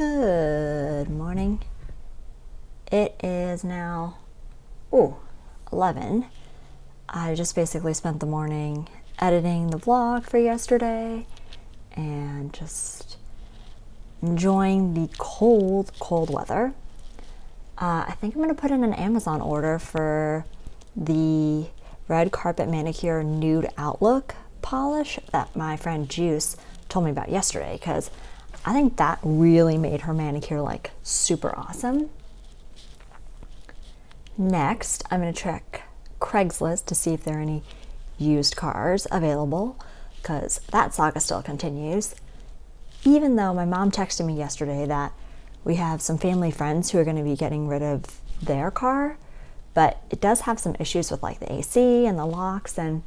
Good morning. It is now 11. I just basically spent the morning editing the vlog for yesterday and just enjoying the cold weather. I think I'm going to put in an Amazon order for the red carpet manicure nude outlook polish that my friend Juice told me about yesterday, because I think that really made her manicure like super awesome. Next, I'm going to check Craigslist to see if there are any used cars available, because that saga still continues. Even though my mom texted me yesterday that we have some family friends who are going to be getting rid of their car, but it does have some issues with like the AC and the locks, and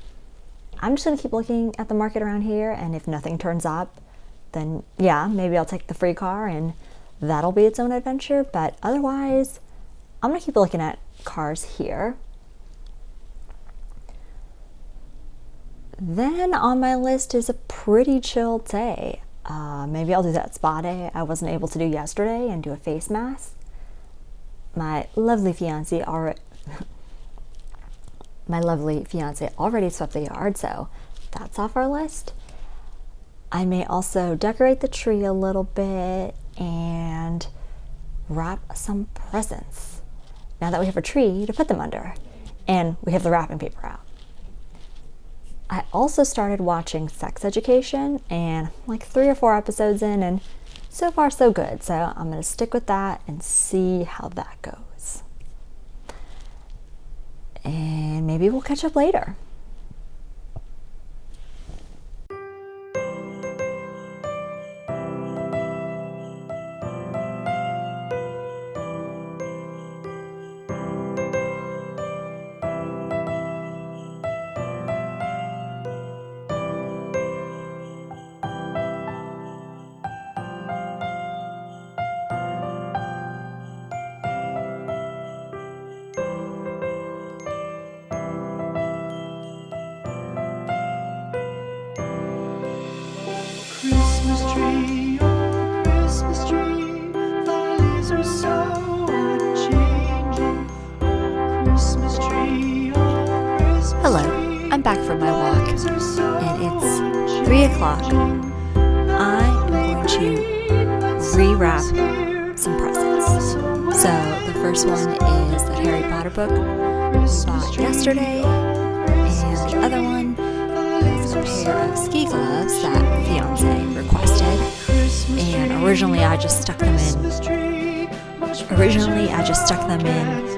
I'm just going to keep looking at the market around here, and if nothing turns up, then yeah, maybe I'll take the free car and that'll be its own adventure. But otherwise, I'm going to keep looking at cars here. Then on my list is a pretty chill day. Maybe I'll do that spa day I wasn't able to do yesterday and do a face mask. My lovely fiance already swept the yard, so that's off our list. I may also decorate the tree a little bit and wrap some presents now that we have a tree to put them under and we have the wrapping paper out. I also started watching Sex Education, and like 3 or 4 episodes in, and so far so good, so I'm going to stick with that and see how that goes. And maybe we'll catch up later. Christmas tree, oh Christmas tree, thy leaves are so unchanging. Oh Christmas tree, oh Christmas tree. Hello, I'm back from my walk, and it's 3 o'clock. I'm going to rewrap some presents. So the first one is that Harry Potter book bought yesterday, and the other one is a pair of ski gloves that fiance requested. And originally I just stuck them in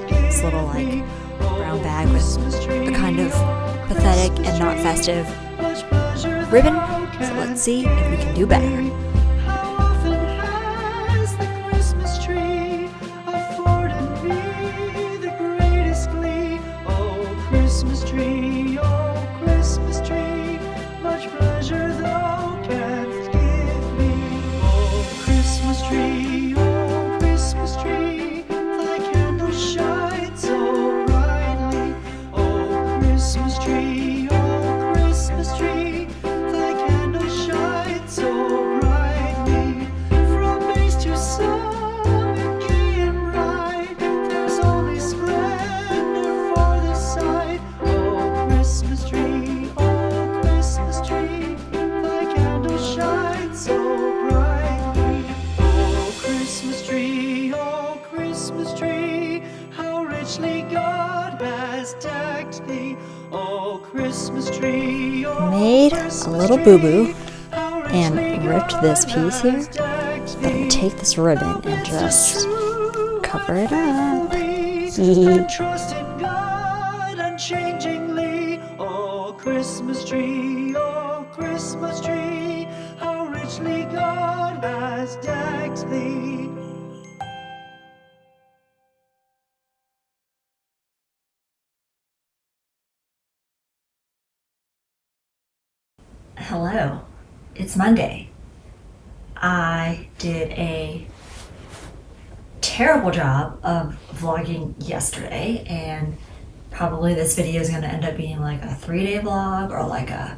this little like brown bag with a kind of pathetic and not festive ribbon. So let's see if we can do better. How often has the Christmas tree afforded me the greatest glee? Oh Christmas tree, much pleasure thou canst give me. Oh Christmas tree, thy candle shines so brightly. Oh Christmas tree, thy candle shines so brightly. From base to summit, gay and bright, there's only splendor for the sight. Oh Christmas tree, thy candle shines so brightly. Oh Christmas tree, how richly God has decked thee. Oh Christmas tree, Made a little boo-boo and ripped this piece here. But I'm gonna take this ribbon and just cover it up. Trust in God unchangingly. Oh Christmas tree, how richly God has decked thee. Hello, it's Monday. I did a terrible job of vlogging yesterday, and probably this video is going to end up being like a 3-day vlog or like a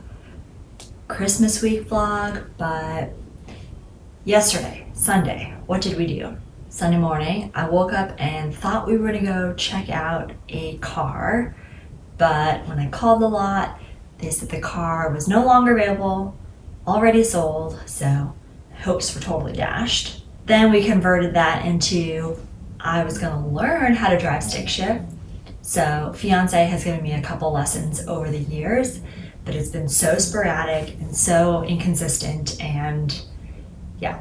Christmas week vlog, but Yesterday, Sunday, what did we do? Sunday morning, I woke up and thought we were gonna go check out a car, but when I called the lot, they said the car was no longer available, already sold, so hopes were totally dashed. Then we converted that into I was gonna learn how to drive stick shift. So fiance has given me a couple lessons over the years, but it's been so sporadic and so inconsistent, and yeah.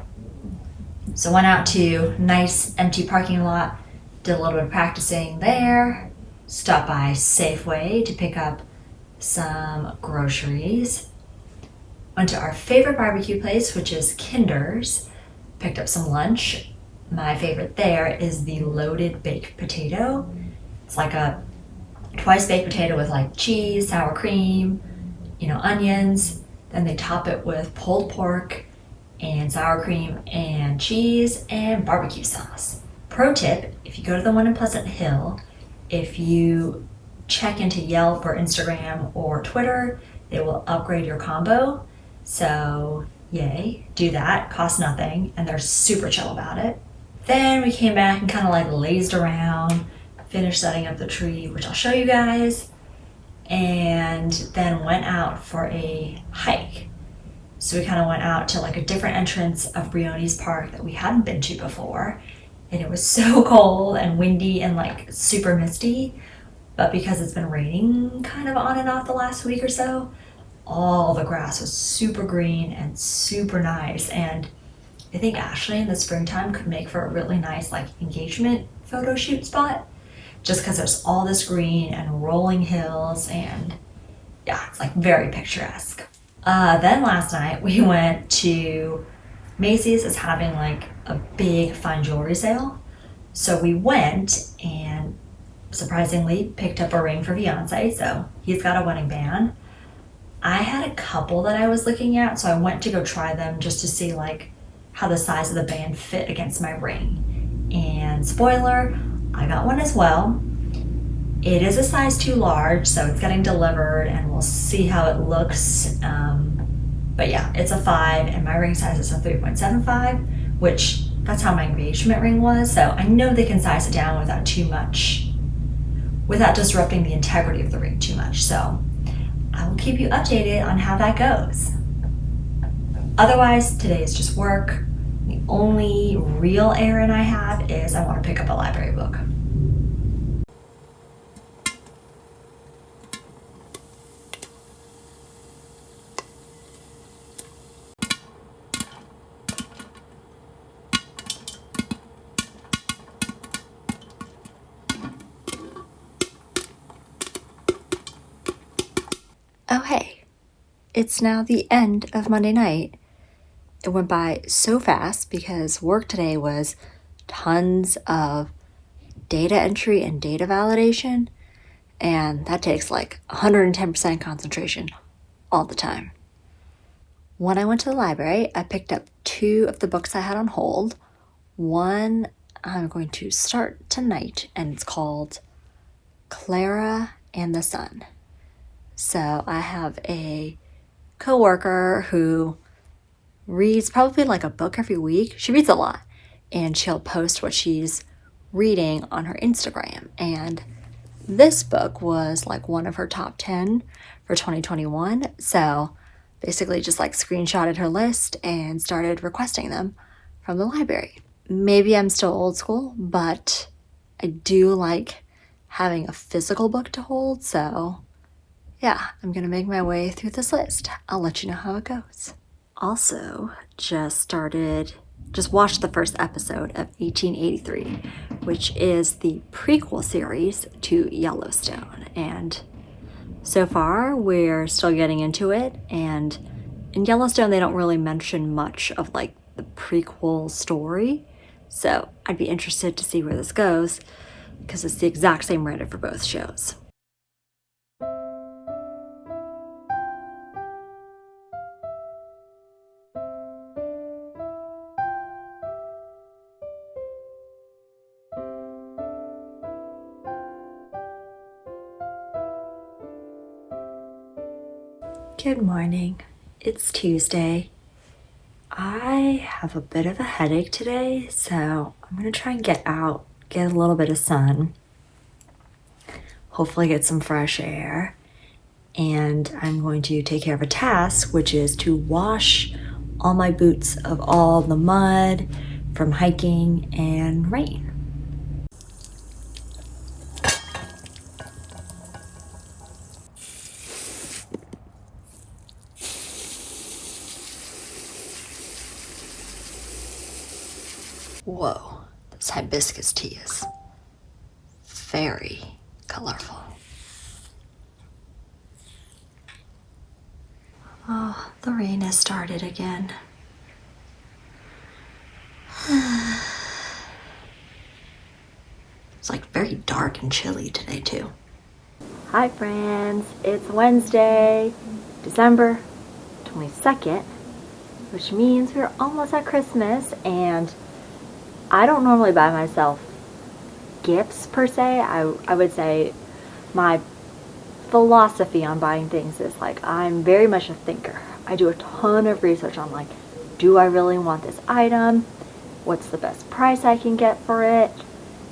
So went out to nice empty parking lot, did a little bit of practicing there, stopped by Safeway to pick up some groceries, went to our favorite barbecue place, which is Kinder's, picked up some lunch. My favorite there is the loaded baked potato. It's like a twice baked potato with like cheese, sour cream, onions. Then they top it with pulled pork and sour cream and cheese and barbecue sauce. Pro tip, if you go to the one in Pleasant Hill, if you check into Yelp or Instagram or Twitter, they will upgrade your combo. So yay, do that, costs nothing, and they're super chill about it. Then we came back and kind of like lazed around, finished setting up the tree, which I'll show you guys, and then went out for a hike. So we kind of went out to like a different entrance of Briones Park that we hadn't been to before. And it was so cold and windy and like super misty. But because it's been raining kind of on and off the last week or so, all the grass was super green and super nice. And I think Ashley in the springtime could make for a really nice like engagement photo shoot spot. Just because there's all this green and rolling hills, and yeah, it's like very picturesque. Then last night we went to Macy's is having like a big fine jewelry sale. So we went and surprisingly picked up a ring for fiance. So he's got a wedding band. I had a couple that I was looking at, so I went to go try them just to see like how the size of the band fit against my ring. And spoiler, I got one as well. It is a size too large, so it's getting delivered and we'll see how it looks. But yeah, it's a 5 and my ring size is a 3.75, which that's how my engagement ring was. So I know they can size it down without disrupting the integrity of the ring too much. So I will keep you updated on how that goes. Otherwise, today is just work. The only real errand I have is I want to pick up a library book. Oh hey, it's now the end of Monday night. It went by so fast because work today was tons of data entry and data validation, and that takes like 110% concentration all the time. When I went to the library, I picked up 2 of the books I had on hold. One I'm going to start tonight, and it's called Clara and the Sun. So I have a coworker who reads probably like a book every week. She reads a lot, and she'll post what she's reading on her Instagram. And this book was like one of her top 10 for 2021. So basically just like screenshotted her list and started requesting them from the library. Maybe I'm still old school, but I do like having a physical book to hold. So yeah, I'm going to make my way through this list. I'll let you know how it goes. Also, just watched the first episode of 1883, which is the prequel series to Yellowstone. And so far, we're still getting into it. And in Yellowstone, they don't really mention much of like the prequel story. So I'd be interested to see where this goes because it's the exact same writer for both shows. Good morning. It's Tuesday. I have a bit of a headache today, so I'm gonna try and get out, get a little bit of sun, hopefully get some fresh air, and I'm going to take care of a task, which is to wash all my boots of all the mud from hiking and rain. Whoa, this hibiscus tea is very colorful. Oh, the rain has started again. It's like very dark and chilly today too. Hi friends, it's Wednesday, December 22nd, which means we're almost at Christmas, and I don't normally buy myself gifts per se. I would say my philosophy on buying things is like, I'm very much a thinker. I do a ton of research on like, do I really want this item? What's the best price I can get for it?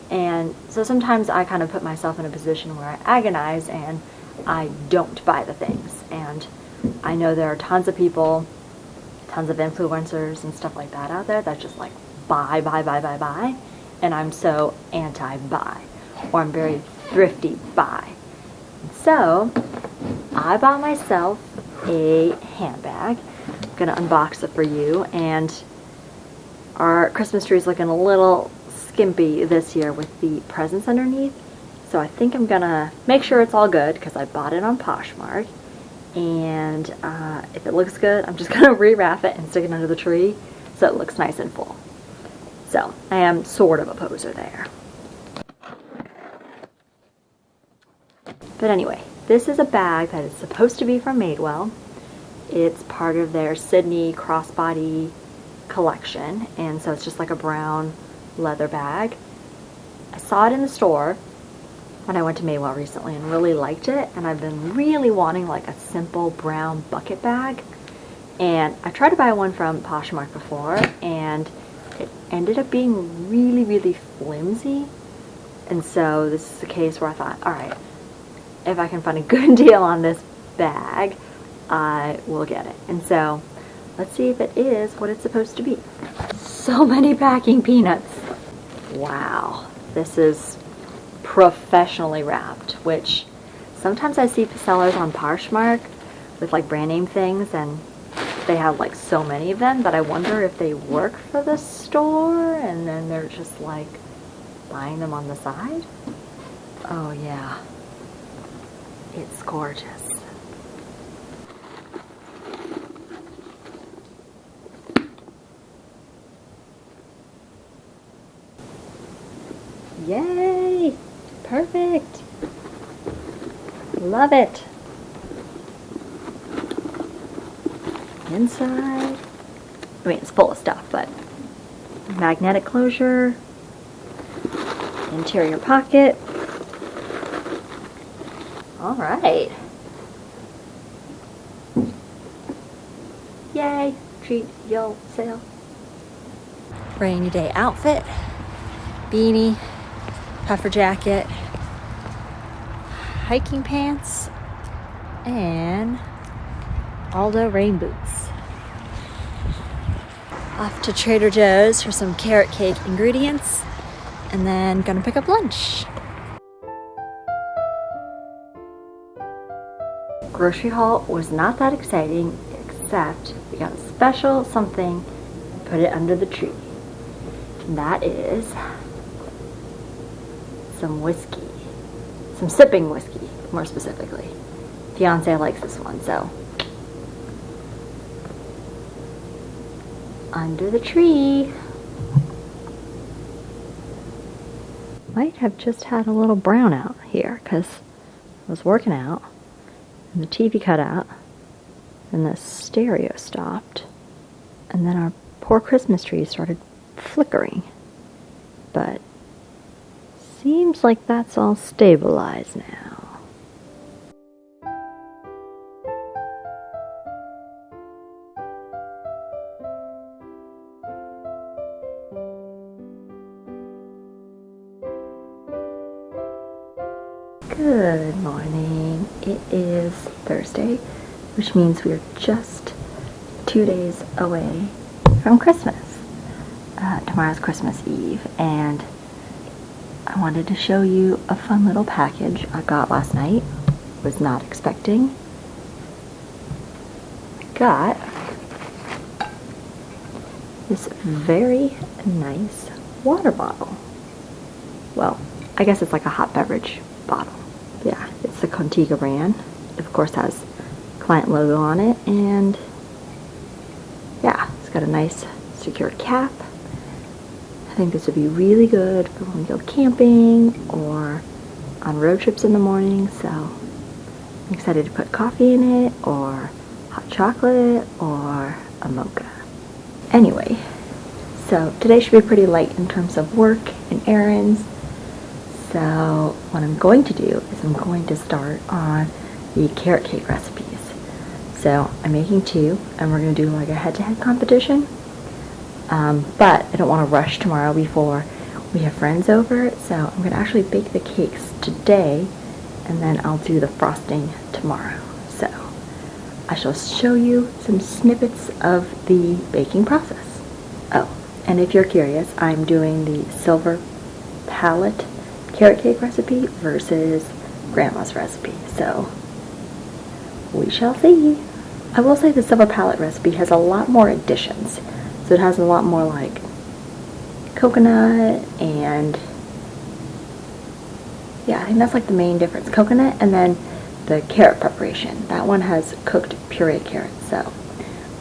And so sometimes I kind of put myself in a position where I agonize and I don't buy the things. And I know there are tons of people, tons of influencers and stuff like that out there that just like buy. And I'm so anti-buy, or I'm very thrifty buy. So I bought myself a handbag. I'm gonna unbox it for you, and our Christmas tree is looking a little skimpy this year with the presents underneath. So I think I'm gonna make sure it's all good because I bought it on Poshmark. And if it looks good, I'm just gonna rewrap it and stick it under the tree so it looks nice and full. So I am sort of a poser there. But anyway, this is a bag that is supposed to be from Madewell. It's part of their Sydney crossbody collection, and so it's just like a brown leather bag. I saw it in the store when I went to Madewell recently and really liked it, and I've been really wanting like a simple brown bucket bag. And I tried to buy one from Poshmark before, and it ended up being really flimsy. And so this is a case where I thought, all right, if I can find a good deal on this bag, I will get it. And so let's see if it is what it's supposed to be. So many packing peanuts. Wow, this is professionally wrapped, which sometimes I see sellers on Poshmark with like brand name things, and they have like so many of them that I wonder if they work for the store and then they're just like buying them on the side. Oh yeah, it's gorgeous. Yay! Perfect! Love it! Inside, I mean, it's full of stuff, but magnetic closure, interior pocket. All right. Yay! Treat yo sale. Rainy day outfit, beanie, puffer jacket, hiking pants, and Aldo rain boots. Off to Trader Joe's for some carrot cake ingredients, and then gonna pick up lunch. Grocery haul was not that exciting, except we got a special something and put it under the tree. And that is some whiskey. Some sipping whiskey, more specifically. Fiance likes this one, so. Under the tree. Might have just had a little brownout here because I was working out and the TV cut out and the stereo stopped, and then our poor Christmas tree started flickering. But seems like that's all stabilized now. Good morning. It is Thursday, which means we are just 2 days away from Christmas. Tomorrow's Christmas Eve, and I wanted to show you a fun little package I got last night. Was not expecting. I got this very nice water bottle. Well, I guess it's like a hot beverage bottle. Yeah, it's the Contigo brand. It of course has client logo on it, and yeah, it's got a nice secured cap. I think this would be really good for when we go camping or on road trips in the morning, so I'm excited to put coffee in it, or hot chocolate, or a mocha. Anyway, so today should be pretty light in terms of work and errands. So what I'm going to do is I'm going to start on the carrot cake recipes. So I'm making 2, and we're going to do like a head-to-head competition. But I don't want to rush tomorrow before we have friends over, so I'm going to actually bake the cakes today, and then I'll do the frosting tomorrow. So I shall show you some snippets of the baking process. Oh, and if you're curious, I'm doing the Silver Palate carrot cake recipe versus Grandma's recipe, so we shall see. I will say the Silver Palate recipe has a lot more additions. So it has a lot more like coconut, and yeah, I think that's like the main difference. Coconut, and then the carrot preparation. That one has cooked pureed carrots. So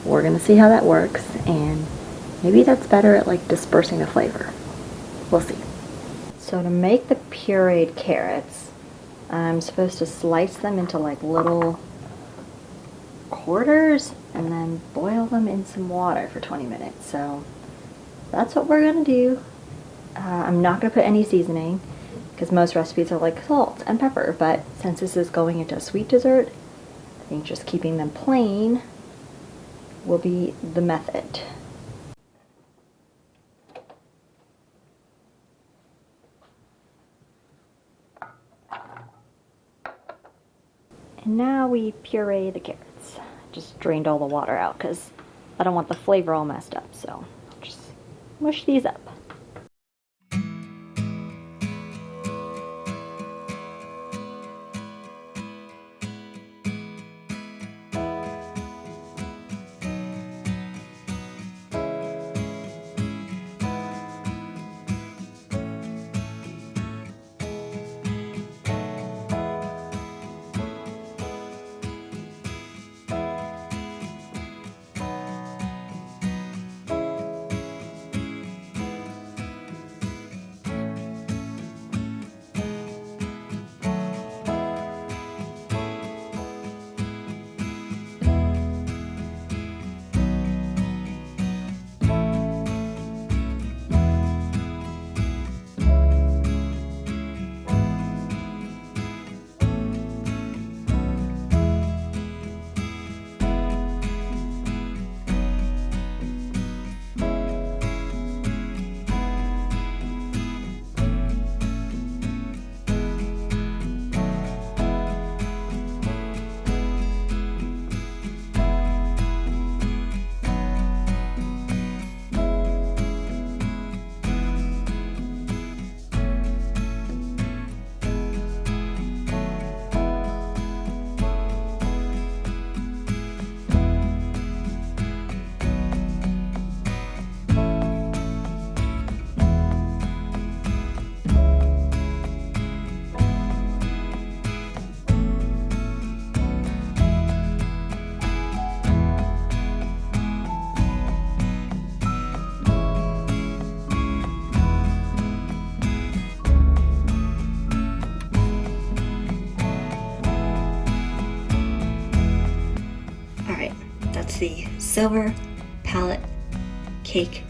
we're going to see how that works, and maybe that's better at like dispersing the flavor. We'll see. So to make the pureed carrots, I'm supposed to slice them into like little quarters and then boil them in some water for 20 minutes. So that's what we're going to do. I'm not going to put any seasoning because most recipes are like salt and pepper, but since this is going into a sweet dessert, I think just keeping them plain will be the method. And now we puree the carrots. Just drained all the water out because I don't want the flavor all messed up, so I'll just mush these up. That's the Silver Palate cake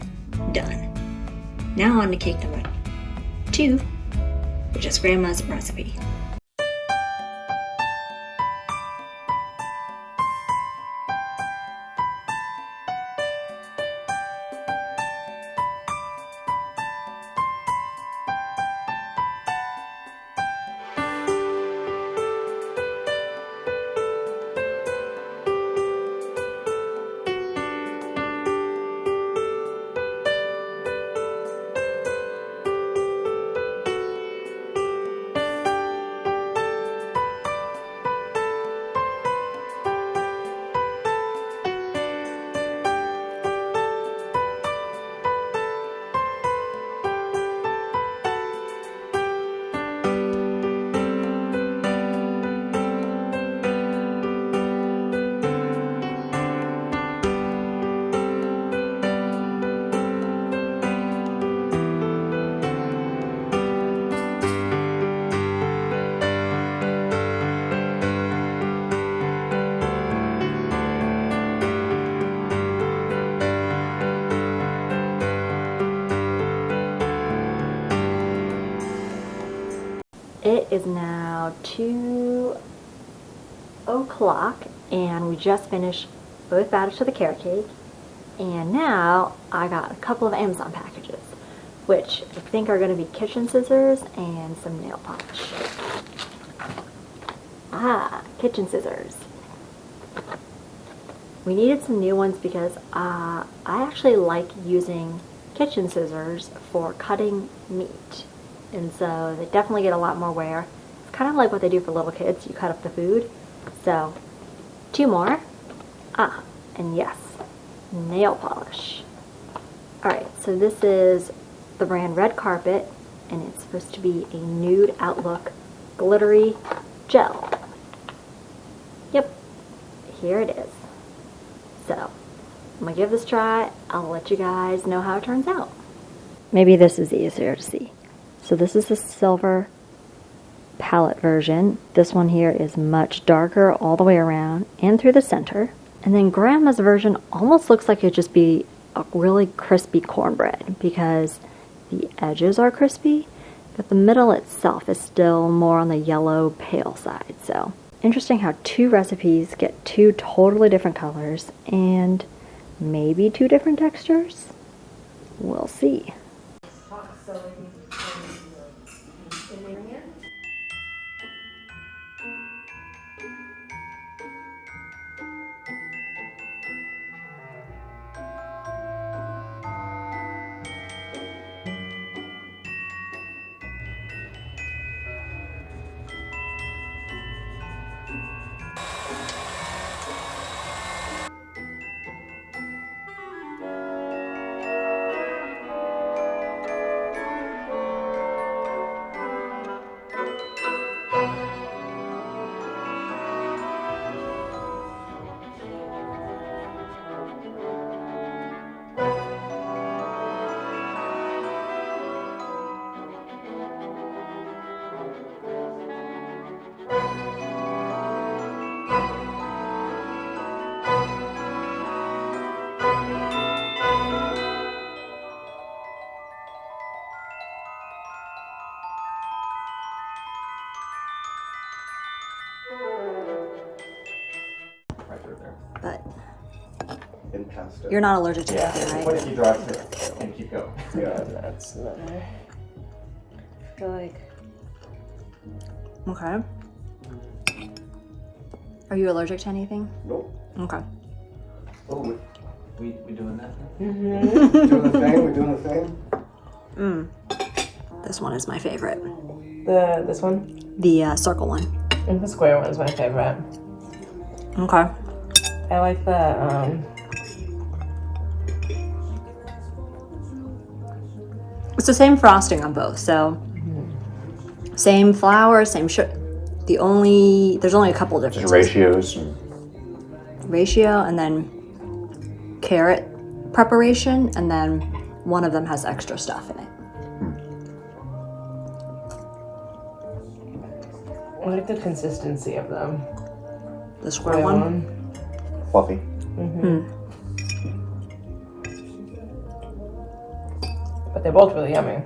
done. Now on to cake number 2, which is Grandma's recipe. 2 o'clock and we just finished both batters for the carrot cake. And now I got a couple of Amazon packages, which I think are going to be kitchen scissors and some nail polish. Kitchen scissors. We needed some new ones because I actually like using kitchen scissors for cutting meat. And so they definitely get a lot more wear. It's kind of like what they do for little kids. You cut up the food. So 2 more. And yes, nail polish. Alright, so this is the brand Red Carpet, and it's supposed to be a nude outlook glittery gel. Yep, here it is. So, I'm going to give this a try. I'll let you guys know how it turns out. Maybe this is easier to see. So this is the Silver Palette version. This one here is much darker all the way around and through the center. And then Grandma's version almost looks like it'd just be a really crispy cornbread because the edges are crispy, but the middle itself is still more on the yellow pale side. So interesting how 2 recipes get 2 totally different colors and maybe 2 different textures. We'll see. But you're not allergic to anything, right? What if you drive through and keep going? Yeah, that's not. I feel like. Okay. Are you allergic to anything? Nope. Okay. Oh, we doing that? Mm-hmm. Doing the thing? We doing the thing? This one is my favorite. This one? The circle one. And the square one is my favorite. Okay. I like the It's the same frosting on both, so same flour, same sugar. There's only a couple differences. Ratios. Ratio, and then carrot preparation, and then one of them has extra stuff in it. I like the consistency of them. The square one. Fluffy. But they're both really yummy.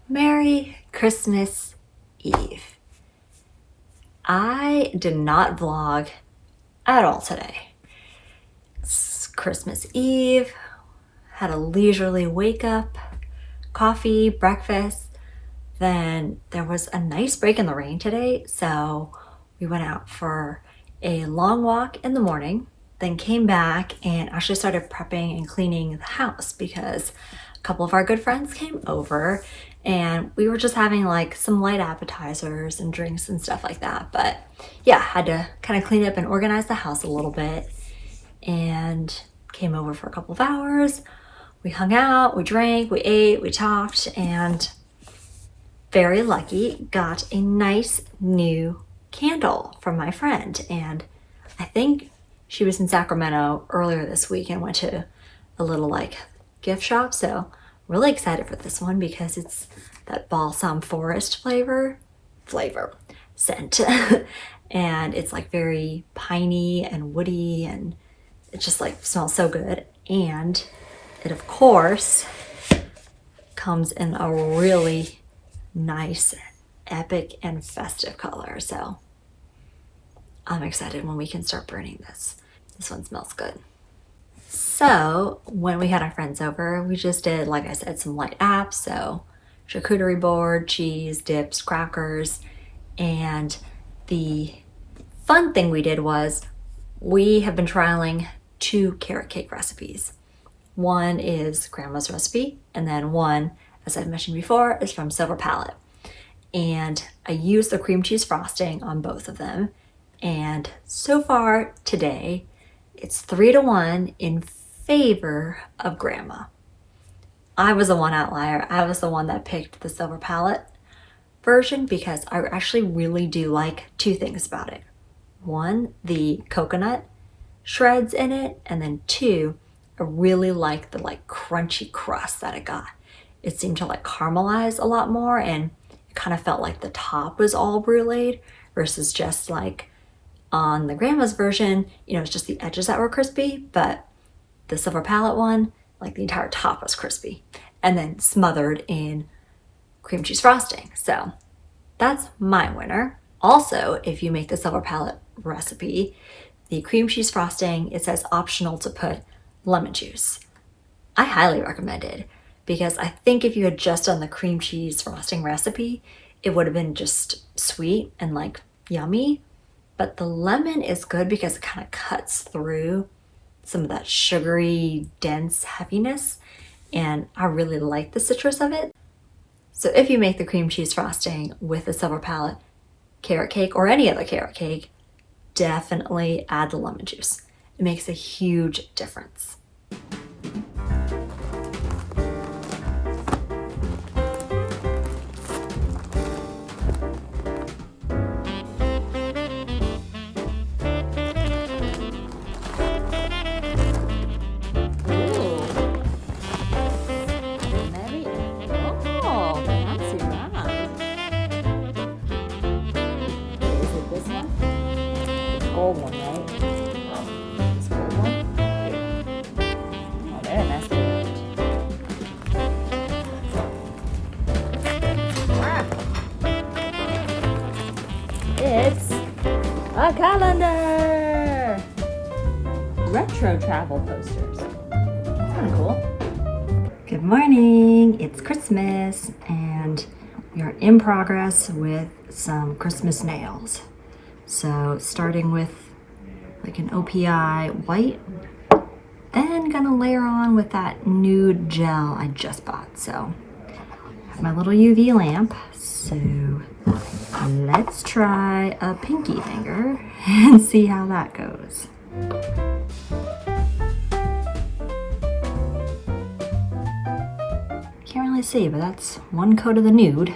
Merry Christmas Eve. I did not vlog at all today. It's Christmas Eve, had a leisurely wake up, coffee, breakfast. Then there was a nice break in the rain today, so we went out for a long walk in the morning, then came back and actually started prepping and cleaning the house because a couple of our good friends came over and we were just having like some light appetizers and drinks and stuff like that. But yeah, had to kind of clean up and organize the house a little bit and came over for a couple of hours. We hung out, we drank, we ate, we talked, and very lucky, got a nice new candle from my friend. And I think she was in Sacramento earlier this week and went to a little like gift shop. So really excited for this one because it's that balsam forest flavor scent. And it's like very piney and woody and it just like smells so good. And it of course comes in a really nice, epic, and festive color. So I'm excited when we can start burning this. This one smells good. So when we had our friends over, we just did, like I said, some light apps. So charcuterie board, cheese, dips, crackers. And the fun thing we did was we have been trialing 2 carrot cake recipes. One is Grandma's recipe, and then one, as I've mentioned before, is from Silver Palate. And I used the cream cheese frosting on both of them. And so far today, it's 3-1 in favor of Grandma. I was the one outlier. I was the one that picked the Silver Palate version because I actually really do like 2 things about it. 1, the coconut shreds in it, and then 2, I really like the crunchy crust that it got. It seemed to caramelize a lot more, and it kind of felt like the top was all bruleed versus just on the Grandma's version, it's just the edges that were crispy, but the Silver Palate one, the entire top was crispy and then smothered in cream cheese frosting. So that's my winner. Also, if you make the Silver Palate recipe, the cream cheese frosting, it says optional to put lemon juice. I highly recommend it because I think if you had just done the cream cheese frosting recipe, it would have been just sweet and yummy. But the lemon is good because it kind of cuts through some of that sugary, dense heaviness. And I really like the citrus of it. So if you make the cream cheese frosting with the Silver Palate carrot cake or any other carrot cake, definitely add the lemon juice. It makes a huge difference. Gold one, right? This gold one? Oh, very nice. It's a calendar! Retro travel posters. That's kind of cool. Good morning. It's Christmas, and we are in progress with some Christmas nails. So starting with an OPI white, then gonna layer on with that nude gel I just bought. So I have my little UV lamp. So let's try a pinky finger and see how that goes. Can't really see, but that's one coat of the nude.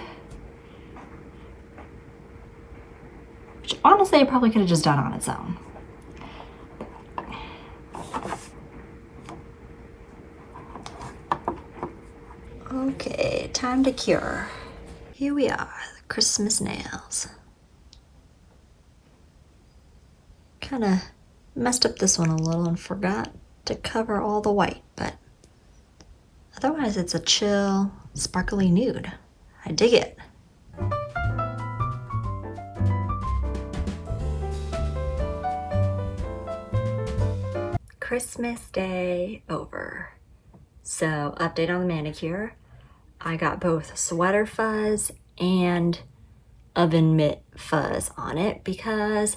Honestly, I probably could have just done on its own. Okay, time to cure. Here we are, the Christmas nails. Kind of messed up this one a little and forgot to cover all the white, but otherwise it's a chill, sparkly nude. I dig it. Christmas Day over. So, update on the manicure. I got both sweater fuzz and oven mitt fuzz on it because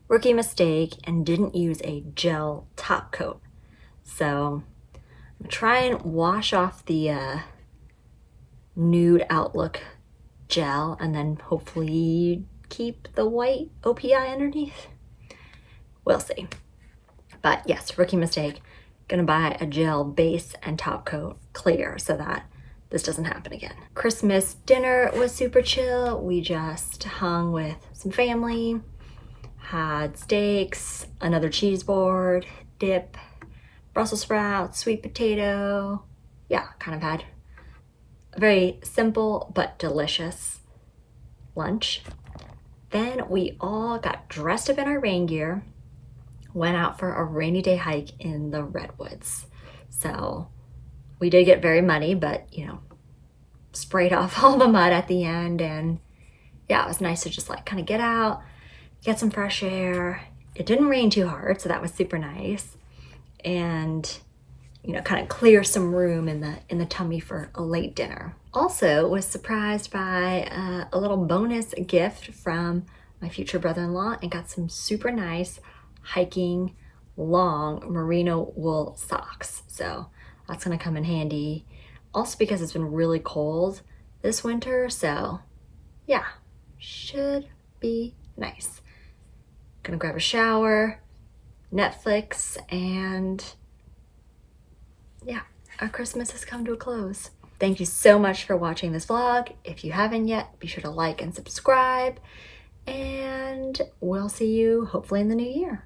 rookie mistake and didn't use a gel top coat. So, I'm gonna try and wash off the nude Outlook gel and then hopefully keep the white OPI underneath. We'll see. But yes, rookie mistake. Gonna buy a gel base and top coat clear so that this doesn't happen again. Christmas dinner was super chill. We just hung with some family, had steaks, another cheese board, dip, Brussels sprouts, sweet potato. Yeah, kind of had a very simple but delicious lunch. Then we all got dressed up in our rain gear, went out for a rainy day hike in the redwoods. So we did get very muddy, but sprayed off all the mud at the end, and yeah, it was nice to just like kind of get out, get some fresh air. It didn't rain too hard, so that was super nice. And you know, kind of clear some room in the tummy for a late dinner. Also was surprised by a little bonus gift from my future brother-in-law and got some super nice hiking long merino wool socks. So that's gonna come in handy. Also because it's been really cold this winter, so yeah, should be nice. Gonna grab a shower, Netflix, and yeah, our Christmas has come to a close. Thank you so much for watching this vlog. If you haven't yet, be sure to like and subscribe, and we'll see you hopefully in the new year.